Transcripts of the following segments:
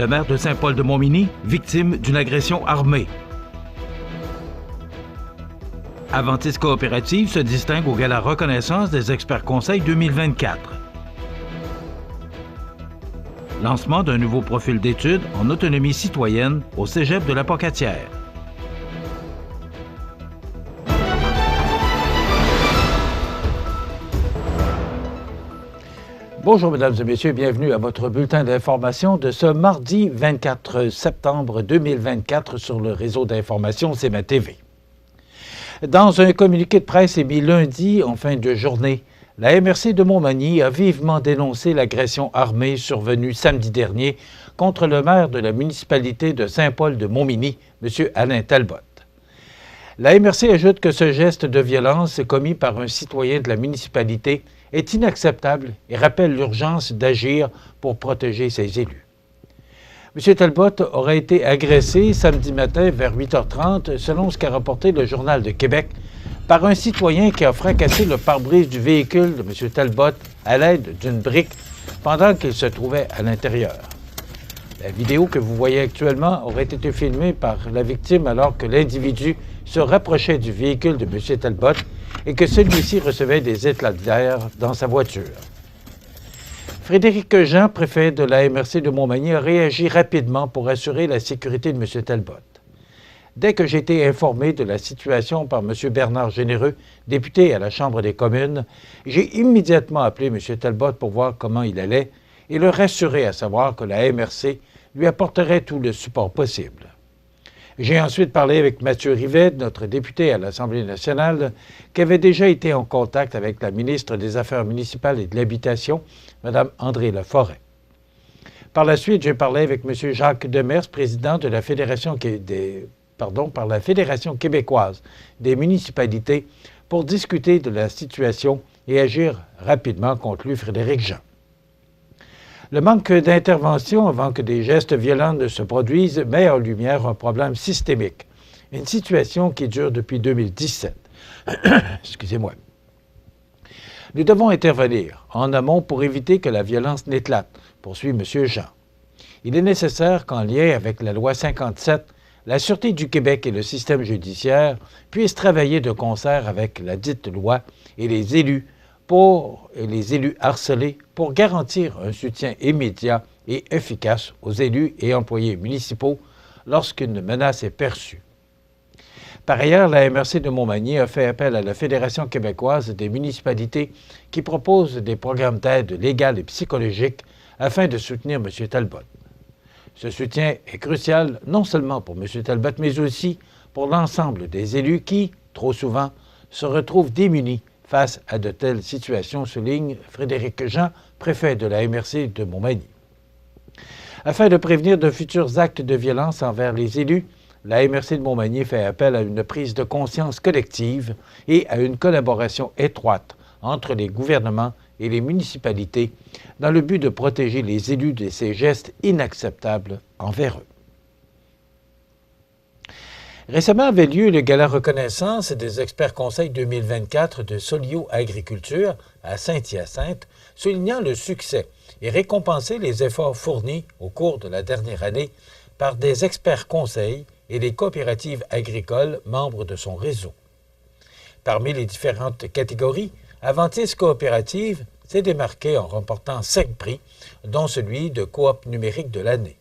Le maire de Saint-Paul-de-Montmagny, victime d'une agression armée. Aventis Coopérative se distingue au Gala Reconnaissance des experts conseils 2024. Lancement d'un nouveau profil d'études en autonomie citoyenne au Cégep de la Pocatière. Bonjour mesdames et messieurs, bienvenue à votre bulletin d'information de ce mardi 24 septembre 2024 sur le réseau d'information CMA TV. Dans un communiqué de presse émis lundi en fin de journée, la MRC de Montmagny a vivement dénoncé l'agression armée survenue samedi dernier contre le maire de la municipalité de Saint-Paul-de-Montmagny, M. Alain Talbot. La MRC ajoute que ce geste de violence commis par un citoyen de la municipalité est inacceptable et rappelle l'urgence d'agir pour protéger ses élus. M. Talbot aurait été agressé samedi matin vers 8h30, selon ce qu'a rapporté le Journal de Québec, par un citoyen qui a fracassé le pare-brise du véhicule de M. Talbot à l'aide d'une brique pendant qu'il se trouvait à l'intérieur. La vidéo que vous voyez actuellement aurait été filmée par la victime alors que l'individu se rapprochait du véhicule de M. Talbot et que celui-ci recevait des éclats d'air dans sa voiture. Frédéric Jean, préfet de la MRC de Montmagny, a réagi rapidement pour assurer la sécurité de M. Talbot. Dès que j'ai été informé de la situation par M. Bernard Généreux, député à la Chambre des communes, j'ai immédiatement appelé M. Talbot pour voir comment il allait et le rassurer à savoir que la MRC lui apporterait tout le support possible. J'ai ensuite parlé avec Mathieu Rivette, notre député à l'Assemblée nationale, qui avait déjà été en contact avec la ministre des Affaires municipales et de l'Habitation, Mme André Laforêt. Par la suite, j'ai parlé avec M. Jacques Demers, président de la Fédération par la Fédération québécoise des municipalités, pour discuter de la situation et agir rapidement, conclut Frédéric Jean. Le manque d'intervention avant que des gestes violents ne se produisent met en lumière un problème systémique, une situation qui dure depuis 2017. Excusez-moi. Nous devons intervenir en amont pour éviter que la violence n'éclate, poursuit M. Jean. Il est nécessaire qu'en lien avec la loi 57, la Sûreté du Québec et le système judiciaire puissent travailler de concert avec la dite loi et les élus harcelés pour garantir un soutien immédiat et efficace aux élus et employés municipaux lorsqu'une menace est perçue. Par ailleurs, la MRC de Montmagny a fait appel à la Fédération québécoise des municipalités qui propose des programmes d'aide légale et psychologique afin de soutenir M. Talbot. Ce soutien est crucial non seulement pour M. Talbot, mais aussi pour l'ensemble des élus qui, trop souvent, se retrouvent démunis face à de telles situations, souligne Frédéric Jean, préfet de la MRC de Montmagny. Afin de prévenir de futurs actes de violence envers les élus, la MRC de Montmagny fait appel à une prise de conscience collective et à une collaboration étroite entre les gouvernements et les municipalités dans le but de protéger les élus de ces gestes inacceptables envers eux. Récemment avait lieu le Gala Reconnaissance des experts conseils 2024 de Solio Agriculture à Saint-Hyacinthe, soulignant le succès et récompensé les efforts fournis au cours de la dernière année par des experts conseils et les coopératives agricoles membres de son réseau. Parmi les différentes catégories, Aventis Coopérative s'est démarqué en remportant 5 prix, dont celui de coop numérique de l'année.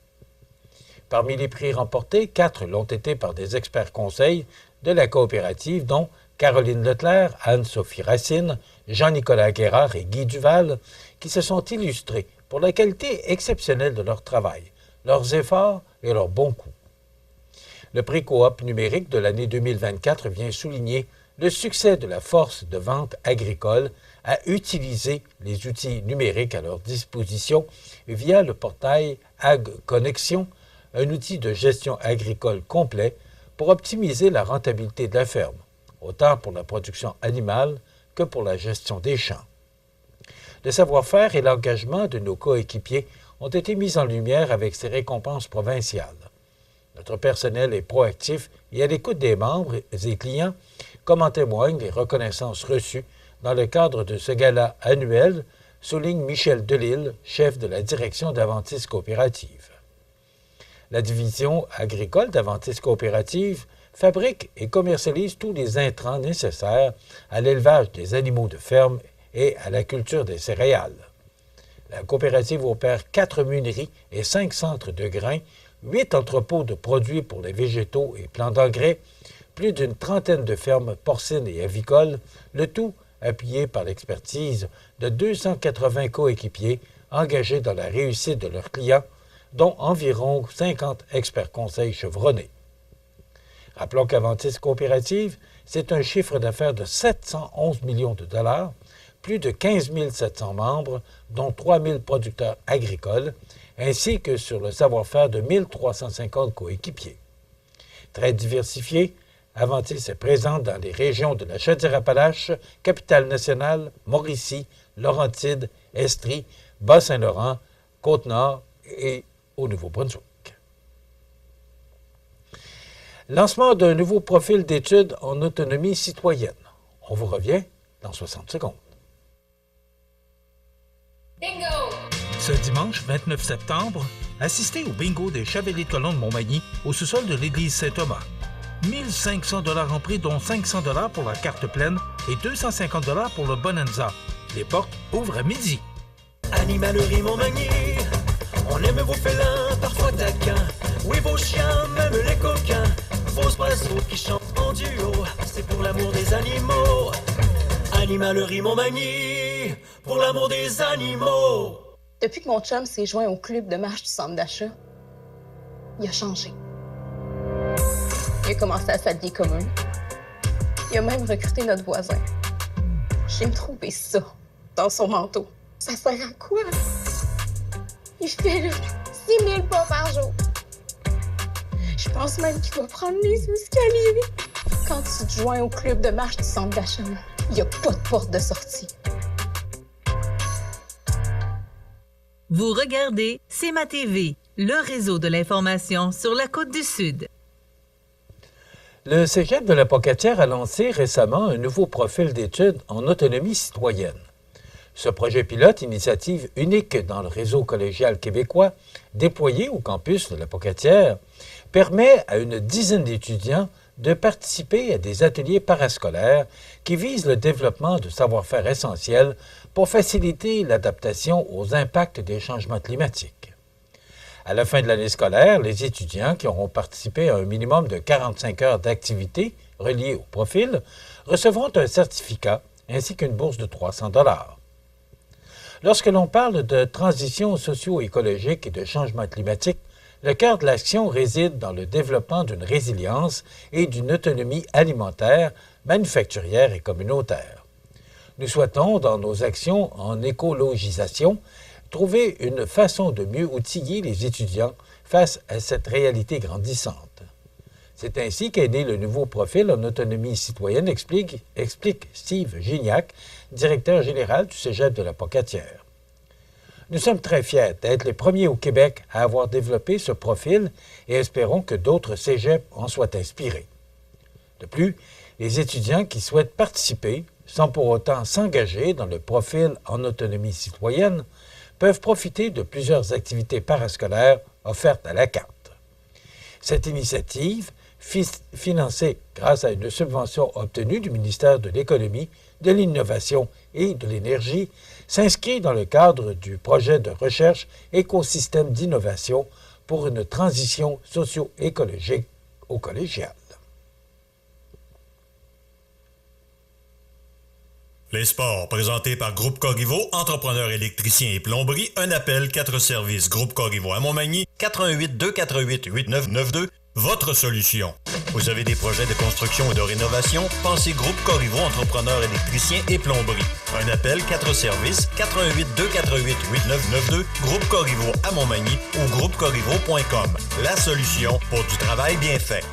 Parmi les prix remportés, 4 l'ont été par des experts conseils de la coopérative, dont Caroline Leclerc, Anne-Sophie Racine, Jean-Nicolas Guérard et Guy Duval, qui se sont illustrés pour la qualité exceptionnelle de leur travail, leurs efforts et leurs bons coups. Le prix coop numérique de l'année 2024 vient souligner le succès de la force de vente agricole à utiliser les outils numériques à leur disposition via le portail AgConnexion, un outil de gestion agricole complet pour optimiser la rentabilité de la ferme, autant pour la production animale que pour la gestion des champs. Le savoir-faire et l'engagement de nos coéquipiers ont été mis en lumière avec ces récompenses provinciales. Notre personnel est proactif et à l'écoute des membres et clients, comme en témoignent les reconnaissances reçues dans le cadre de ce gala annuel, souligne Michel Delille, chef de la direction d'Aventis Coopérative. La division agricole d'Aventis Coopérative fabrique et commercialise tous les intrants nécessaires à l'élevage des animaux de ferme et à la culture des céréales. La coopérative opère 4 muneries et 5 centres de grains, 8 entrepôts de produits pour les végétaux et plants d'engrais, plus d'une trentaine de fermes porcines et avicoles, le tout appuyé par l'expertise de 280 coéquipiers engagés dans la réussite de leurs clients, dont environ 50 experts conseils chevronnés. Rappelons qu'Aventis Coopérative, c'est un chiffre d'affaires de 711 millions de dollars, plus de 15 700 membres, dont 3 000 producteurs agricoles, ainsi que sur le savoir-faire de 1 350 coéquipiers. Très diversifié, Aventis est présente dans les régions de la Chaudière-Appalaches, Capitale-Nationale, Mauricie, Laurentides, Estrie, Bas-Saint-Laurent, Côte-Nord et au Nouveau-Brunswick. Lancement d'un nouveau profil d'études en autonomie citoyenne. On vous revient dans 60 secondes. Bingo! Ce dimanche 29 septembre, assistez au bingo des Chevaliers de Colomb de Montmagny au sous-sol de l'église Saint-Thomas. 1 500 $ en prix, dont 500 $ pour la carte pleine et 250 $ pour le Bonanza. Les portes ouvrent à midi. Animalerie Montmagny, on aime vos félins, parfois taquins. Oui, vos chiens, même les coquins. Vos oiseaux qui chantent en duo, c'est pour l'amour des animaux. Animalerie Montmagny, pour l'amour des animaux. Depuis que mon chum s'est joint au club de marche du centre d'achat, il a changé. Il a commencé à s'habiller comme eux. Il a même recruté notre voisin. J'ai trouvé ça dans son manteau. Ça sert à quoi? Il fait là, 6 000 pas par jour. Je pense même qu'il va prendre les escaliers. Quand tu te joins au club de marche du centre d'achat, il n'y a pas de porte de sortie. Vous regardez C'est ma TV, le réseau de l'information sur la Côte-du-Sud. Le Cégep de la Pocatière a lancé récemment un nouveau profil d'études en autonomie citoyenne. Ce projet pilote, initiative unique dans le réseau collégial québécois, déployé au campus de la Pocatière, permet à une dizaine d'étudiants de participer à des ateliers parascolaires qui visent le développement de savoir-faire essentiels pour faciliter l'adaptation aux impacts des changements climatiques. À la fin de l'année scolaire, les étudiants qui auront participé à un minimum de 45 heures d'activité reliées au profil recevront un certificat ainsi qu'une bourse de 300 $. Lorsque l'on parle de transition socio-écologique et de changement climatique, le cœur de l'action réside dans le développement d'une résilience et d'une autonomie alimentaire, manufacturière et communautaire. Nous souhaitons, dans nos actions en écologisation, trouver une façon de mieux outiller les étudiants face à cette réalité grandissante. C'est ainsi qu'est né le nouveau profil en autonomie citoyenne, explique Steve Gignac, directeur général du Cégep de la Pocatière. Nous sommes très fiers d'être les premiers au Québec à avoir développé ce profil et espérons que d'autres cégeps en soient inspirés. De plus, les étudiants qui souhaitent participer, sans pour autant s'engager dans le profil en autonomie citoyenne, peuvent profiter de plusieurs activités parascolaires offertes à la carte. Cette initiative, financée grâce à une subvention obtenue du ministère de l'Économie, de l'Innovation et de l'Énergie, s'inscrit dans le cadre du projet de recherche Écosystème d'innovation pour une transition socio-écologique au collégial. Les sports, présentés par Groupe Corriveau, entrepreneur électricien et plomberie, un appel, 4 services. Groupe Corriveau à Montmagny, 88 248 8992, votre solution. Vous avez des projets de construction ou de rénovation? Pensez Groupe Corriveau, entrepreneur électricien et plomberie. Un appel, 4 services, 88 248 8992, Groupe Corriveau à Montmagny ou groupecorriveau.com. La solution pour du travail bien fait.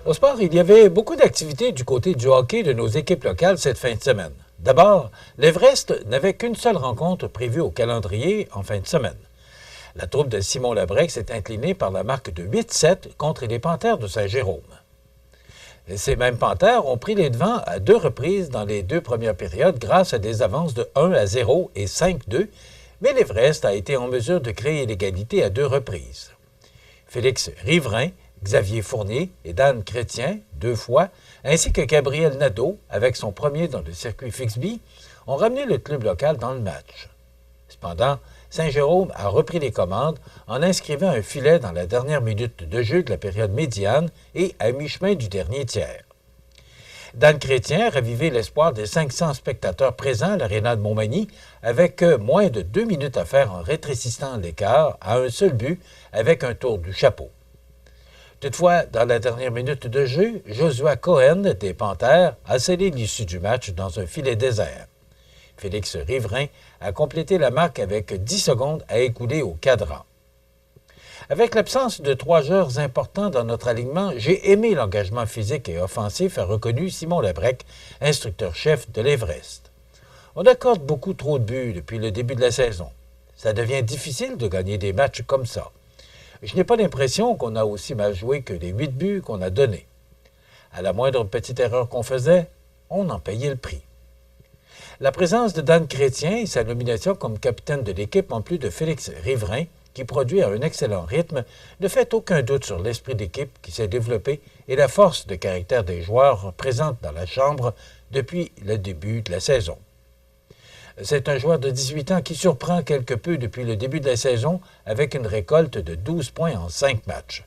Au sport, il y avait beaucoup d'activités du côté du hockey de nos équipes locales cette fin de semaine. D'abord, l'Everest n'avait qu'une seule rencontre prévue au calendrier en fin de semaine. La troupe de Simon Labrec s'est inclinée par la marque de 8-7 contre les Panthères de Saint-Jérôme. Ces mêmes Panthères ont pris les devants à 2 reprises dans les 2 premières périodes grâce à des avances de 1-0 et 5-2, mais l'Everest a été en mesure de créer l'égalité à 2 reprises. Félix Riverain, Xavier Fournier et Dan Chrétien, 2 fois, ainsi que Gabriel Nadeau, avec son premier dans le circuit Fixby, ont ramené le club local dans le match. Cependant, Saint-Jérôme a repris les commandes en inscrivant un filet dans la dernière minute de jeu de la période médiane et à mi-chemin du dernier tiers. Dan Chrétien a ravivé l'espoir des 500 spectateurs présents à l'Aréna de Montmagny avec moins de 2 minutes à faire en rétrécissant l'écart à un seul but avec un tour du chapeau. Toutefois, dans la dernière minute de jeu, Joshua Cohen des Panthères a scellé l'issue du match dans un filet désert. Félix Riverain a complété la marque avec 10 secondes à écouler au cadran. Avec l'absence de 3 joueurs importants dans notre alignement, j'ai aimé l'engagement physique et offensif, a reconnu Simon Labrec, instructeur-chef de l'Everest. On accorde beaucoup trop de buts depuis le début de la saison. Ça devient difficile de gagner des matchs comme ça. Je n'ai pas l'impression qu'on a aussi mal joué que les 8 buts qu'on a donnés. À la moindre petite erreur qu'on faisait, on en payait le prix. La présence de Dan Chrétien et sa nomination comme capitaine de l'équipe, en plus de Félix Riverain, qui produit à un excellent rythme, ne fait aucun doute sur l'esprit d'équipe qui s'est développé et la force de caractère des joueurs présentes dans la chambre depuis le début de la saison. C'est un joueur de 18 ans qui surprend quelque peu depuis le début de la saison avec une récolte de 12 points en 5 matchs.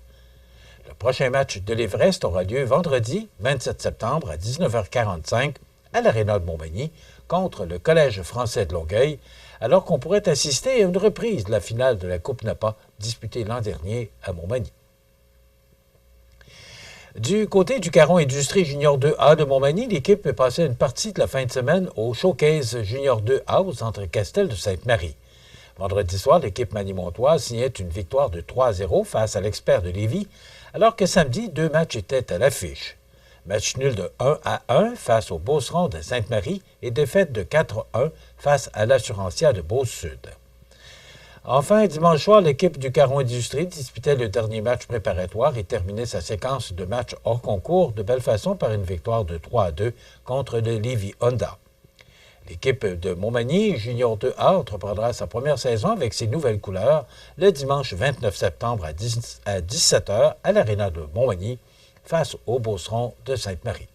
Le prochain match de l'Everest aura lieu vendredi 27 septembre à 19h45 à l'Aréna de Montmagny contre le Collège français de Longueuil, alors qu'on pourrait assister à une reprise de la finale de la Coupe Napa disputée l'an dernier à Montmagny. Du côté du Caron Industrie Junior 2A de Montmagny, l'équipe est passée une partie de la fin de semaine au Showcase Junior 2A au Centre Castel de Sainte-Marie. Vendredi soir, l'équipe manimontoise signait une victoire de 3-0 face à l'Expert de Lévis, alors que samedi, 2 matchs étaient à l'affiche. Match nul de 1-1 face au Beauceron de Sainte-Marie et défaite de 4-1 face à l'Assurancière de Beauce-Sud. Enfin, dimanche soir, l'équipe du Caron Industrie disputait le dernier match préparatoire et terminait sa séquence de matchs hors concours de belle façon par une victoire de 3-2 contre le Lévis Honda. L'équipe de Montmagny, Junior 2A, entreprendra sa première saison avec ses nouvelles couleurs le dimanche 29 septembre à 17h à l'Aréna de Montmagny face au Beauceron de Sainte-Marie.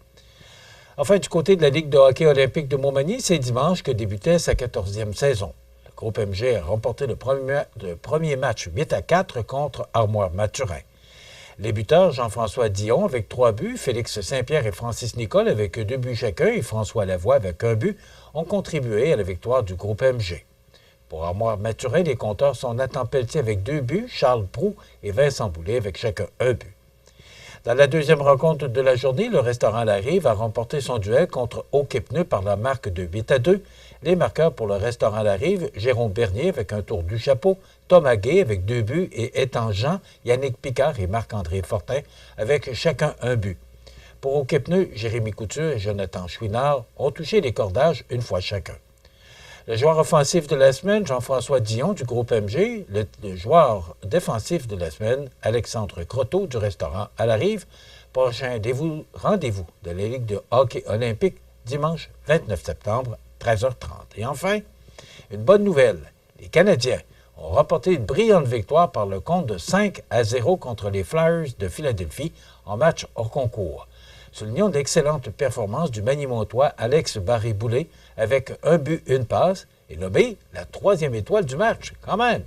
Enfin, du côté de la Ligue de hockey olympique de Montmagny, c'est dimanche que débutait sa 14e saison. Le groupe MG a remporté le premier match 8-4 contre Armoire-Mathurin. Les buteurs, Jean-François Dion avec 3 buts, Félix Saint-Pierre et Francis Nicole avec 2 buts chacun et François Lavoie avec 1 but ont contribué à la victoire du groupe MG. Pour Armoire-Mathurin, les compteurs sont Nathan Pelletier avec 2 buts, Charles Proux et Vincent Boulet avec chacun 1 but. Dans la deuxième rencontre de la journée, le restaurant La Rive a remporté son duel contre Auquipneu par la marque de 8-2. Les marqueurs pour le restaurant La Rive, Jérôme Bernier avec un tour du chapeau, Thomas Gay avec 2 buts et Étant Jean, Yannick Picard et Marc-André Fortin avec chacun 1 but. Pour Auquipneu, Jérémy Couture et Jonathan Chouinard ont touché les cordages une fois chacun. Le joueur offensif de la semaine, Jean-François Dion du groupe MG. Le joueur défensif de la semaine, Alexandre Croteau du restaurant à la Rive. Prochain rendez-vous de la Ligue de hockey olympique dimanche 29 septembre, 13h30. Et enfin, une bonne nouvelle. Les Canadiens ont remporté une brillante victoire par le compte de 5-0 contre les Flyers de Philadelphie en match hors concours. Soulignons l'excellente performance du Manimontois Alex Barré-Boulet avec 1 but, 1 passe et nommé la 3e étoile du match, quand même.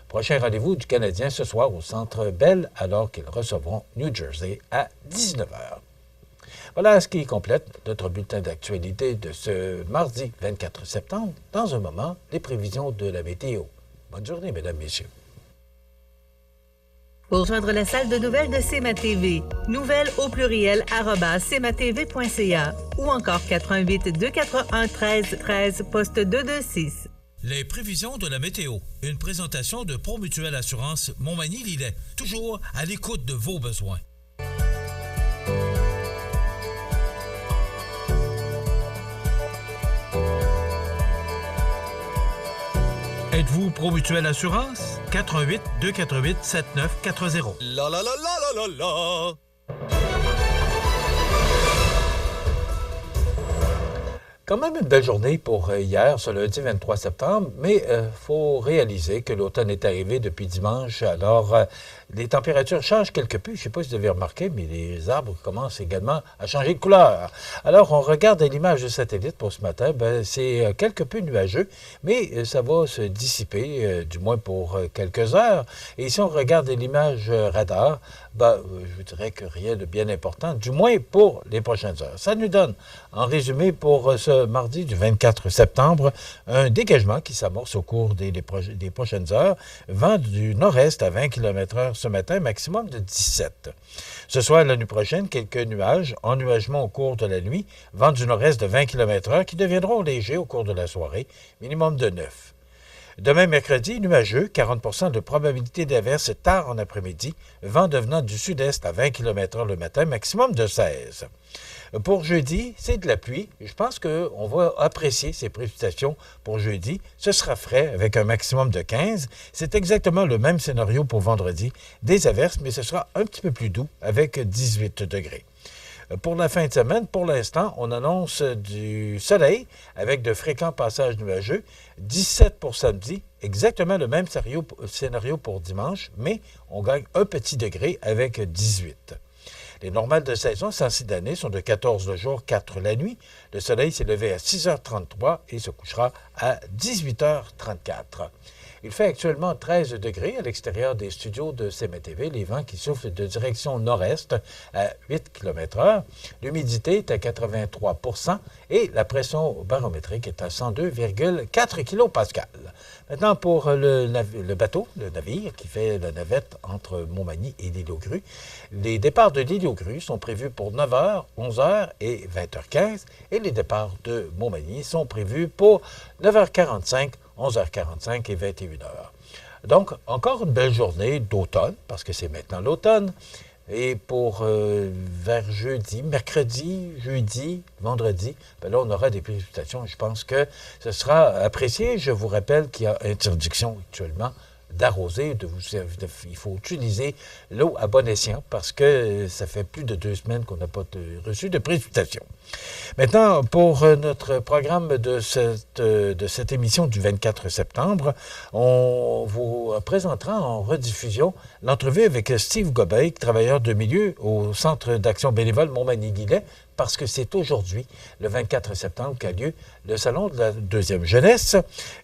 Prochain rendez-vous du Canadien ce soir au Centre Bell alors qu'ils recevront New Jersey à 19h. Voilà ce qui complète notre bulletin d'actualité de ce mardi 24 septembre. Dans un moment, les prévisions de la météo. Bonne journée, mesdames, messieurs. Pour joindre la salle de nouvelles de CMA-TV, nouvelles au pluriel @cmatv.ca ou encore 88 241 13 13 poste 226. Les prévisions de la météo. Une présentation de Promutuelle Assurance Montmagny-Lillet. Toujours à l'écoute de vos besoins. Êtes-vous Promutuelle Assurance? 88 248 7940. La la la la la la la. Quand même une belle journée pour hier, ce lundi 23 septembre, mais il faut réaliser que l'automne est arrivé depuis dimanche. Alors, les températures changent quelque peu. Je ne sais pas si vous avez remarqué, mais les arbres commencent également à changer de couleur. Alors, on regarde l'image de satellite pour ce matin. Ben, c'est quelque peu nuageux, mais ça va se dissiper, du moins pour quelques heures. Et si on regarde l'image radar, ben, je vous dirais que rien de bien important, du moins pour les prochaines heures. Ça nous donne, en résumé, pour ce mardi du 24 septembre, un dégagement qui s'amorce au cours des prochaines heures. Vent du nord-est à 20 km/h ce matin, maximum de 17. Ce soir, la nuit prochaine, quelques nuages, ennuagement au cours de la nuit, vent du nord-est de 20 km/h qui deviendront légers au cours de la soirée, minimum de 9. Demain, mercredi, nuageux, 40 de probabilité d'averse tard en après-midi, vent devenant du sud-est à 20 km/h le matin, maximum de 16. Pour jeudi, c'est de la pluie. Je pense qu'on va apprécier ces précipitations pour jeudi. Ce sera frais avec un maximum de 15. C'est exactement le même scénario pour vendredi. Des averses, mais ce sera un petit peu plus doux avec 18 degrés. Pour la fin de semaine, pour l'instant, on annonce du soleil avec de fréquents passages nuageux. 17 pour samedi, exactement le même scénario pour dimanche, mais on gagne un petit degré avec 18. Les normales de saison, censées d'année, sont de 14 le jour, 4 la nuit. Le soleil s'est levé à 6h33 et se couchera à 18h34. Il fait actuellement 13 degrés à l'extérieur des studios de CMA-TV, les vents qui soufflent de direction nord-est à 8 km/h. L'humidité est à 83 % et la pression barométrique est à 102,4 kPa. Maintenant, pour le bateau, le navire qui fait la navette entre Montmagny et l'Île-aux-Grues, les départs de l'Île-aux-Grues sont prévus pour 9h, 11h et 20h15 et les départs de Montmagny sont prévus pour 9h45, 11h45 et 21h. Donc, encore une belle journée d'automne, parce que c'est maintenant l'automne. Et pour vers jeudi, mercredi, jeudi, vendredi, ben là, on aura des précipitations. Je pense que ce sera apprécié. Je vous rappelle qu'il y a interdiction actuellement d'arroser. Il faut utiliser l'eau à bon escient parce que ça fait plus de 2 semaines qu'on n'a pas reçu de précipitations. Maintenant, pour notre programme de cette émission du 24 septembre, on vous présentera en rediffusion l'entrevue avec Steve Gobeil, travailleur de milieu au Centre d'action bénévole Montmagny-Guillet, parce que c'est aujourd'hui, le 24 septembre, qu'a lieu le Salon de la deuxième jeunesse.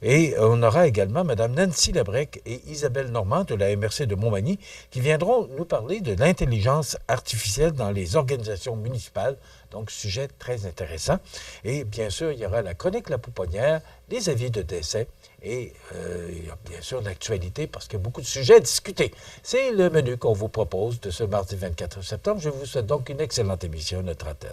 Et on aura également Mme Nancy Labrec et Isabelle Normand de la MRC de Montmagny qui viendront nous parler de l'intelligence artificielle dans les organisations municipales. Donc, sujet très intéressant. Et bien sûr, il y aura la chronique La Pouponnière, les avis de décès et bien sûr l'actualité parce qu'il y a beaucoup de sujets à discuter. C'est le menu qu'on vous propose de ce mardi 24 septembre. Je vous souhaite donc une excellente émission à notre antenne.